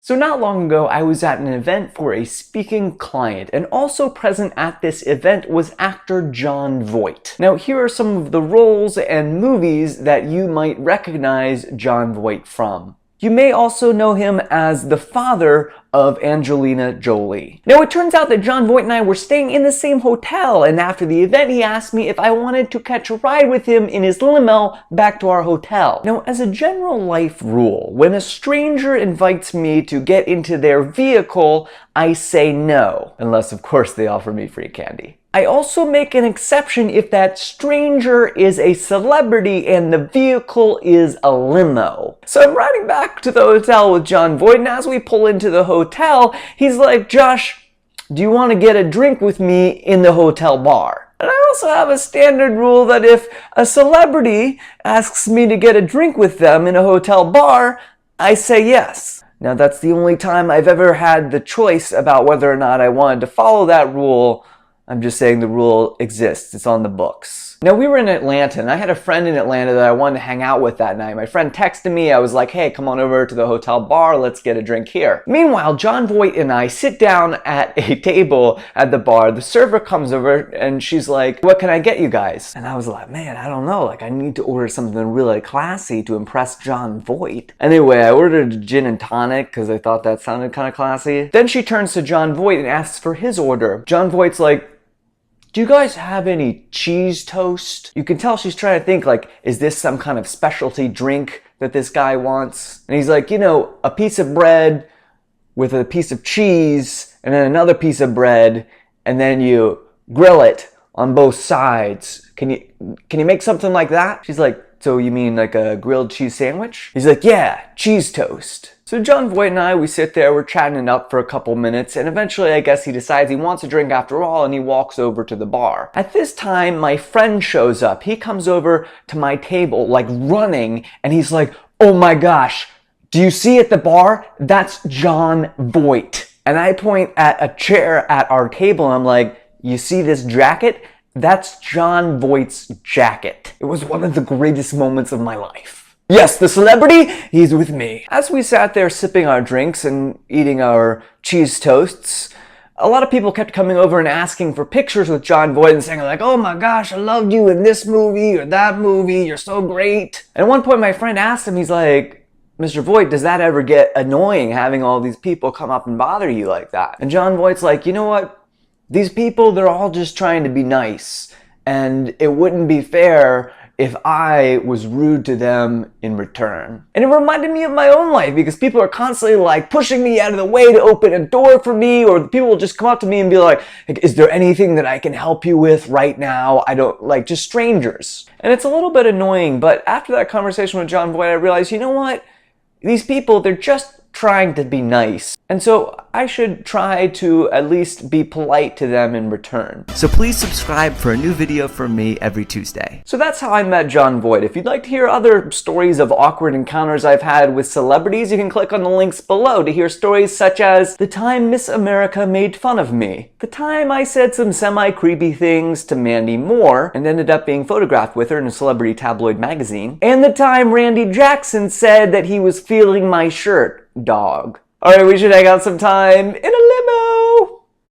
So not long ago, I was at an event for a speaking client, and also present at this event was actor Jon Voight. Now, here are some of the roles and movies that you might recognize Jon Voight from. You may also know him as the father of Angelina Jolie. Now, it turns out that Jon Voight and I were staying in the same hotel, and after the event, he asked me if I wanted to catch a ride with him in his limo back to our hotel. Now, as a general life rule, when a stranger invites me to get into their vehicle, I say no, unless, of course, they offer me free candy. I also make an exception if that stranger is a celebrity and the vehicle is a limo. So I'm riding back to the hotel with Jon Voight, and as we pull into the hotel, he's like, "Josh, do you want to get a drink with me in the hotel bar?" And I also have a standard rule that if a celebrity asks me to get a drink with them in a hotel bar, I say yes. Now, that's the only time I've ever had the choice about whether or not I wanted to follow that rule. I'm just saying the rule exists. It's on the books. Now, we were in Atlanta, and I had a friend in Atlanta that I wanted to hang out with that night. My friend texted me. I was like, "Hey, come on over to the hotel bar. Let's get a drink here." Meanwhile, Jon Voight and I sit down at a table at the bar. The server comes over, and she's like, "What can I get you guys?" And I was like, "Man, I don't know. Like, I need to order something really classy to impress Jon Voight." Anyway, I ordered a gin and tonic because I thought that sounded kind of classy. Then she turns to Jon Voight and asks for his order. Jon Voight's like, "Do you guys have any cheese toast?" You can tell she's trying to think, like, is this some kind of specialty drink that this guy wants? And he's like, a piece of bread with a piece of cheese and then another piece of bread, and then you grill it on both sides. Can you make something like that? She's like, "So you mean like a grilled cheese sandwich?" He's like, "Yeah, cheese toast." So Jon Voight and I, we sit there, we're chatting it up for a couple minutes, and eventually I guess he decides he wants a drink after all, and he walks over to the bar. At this time, my friend shows up. He comes over to my table, like running, and he's like, "Oh my gosh, do you see at the bar? That's Jon Voight." And I point at a chair at our table, and I'm like, "You see this jacket? That's Jon Voight's jacket." It was one of the greatest moments of my life. Yes, the celebrity, he's with me. As we sat there sipping our drinks and eating our cheese toasts, a lot of people kept coming over and asking for pictures with Jon Voight and saying like, "Oh my gosh, I loved you in this movie or that movie, you're so great." And at one point my friend asked him, he's like, "Mr. Voight, does that ever get annoying having all these people come up and bother you like that?" And Jon Voight's like, "You know what? These people, they're all just trying to be nice, and it wouldn't be fair if I was rude to them in return." And it reminded me of my own life, because people are constantly like pushing me out of the way to open a door for me, or people will just come up to me and be like, "Is there anything that I can help you with right now?" I don't like, just strangers. And it's a little bit annoying, but after that conversation with Jon Voight, I realized, you know what? These people, they're just trying to be nice. And so I should try to at least be polite to them in return. So please subscribe for a new video from me every Tuesday. So that's how I met Jon Voight. If you'd like to hear other stories of awkward encounters I've had with celebrities, you can click on the links below to hear stories such as the time Miss America made fun of me, the time I said some semi-creepy things to Mandy Moore and ended up being photographed with her in a celebrity tabloid magazine, and the time Randy Jackson said that he was feeling my shirt, dog. Alright, we should hang out sometime in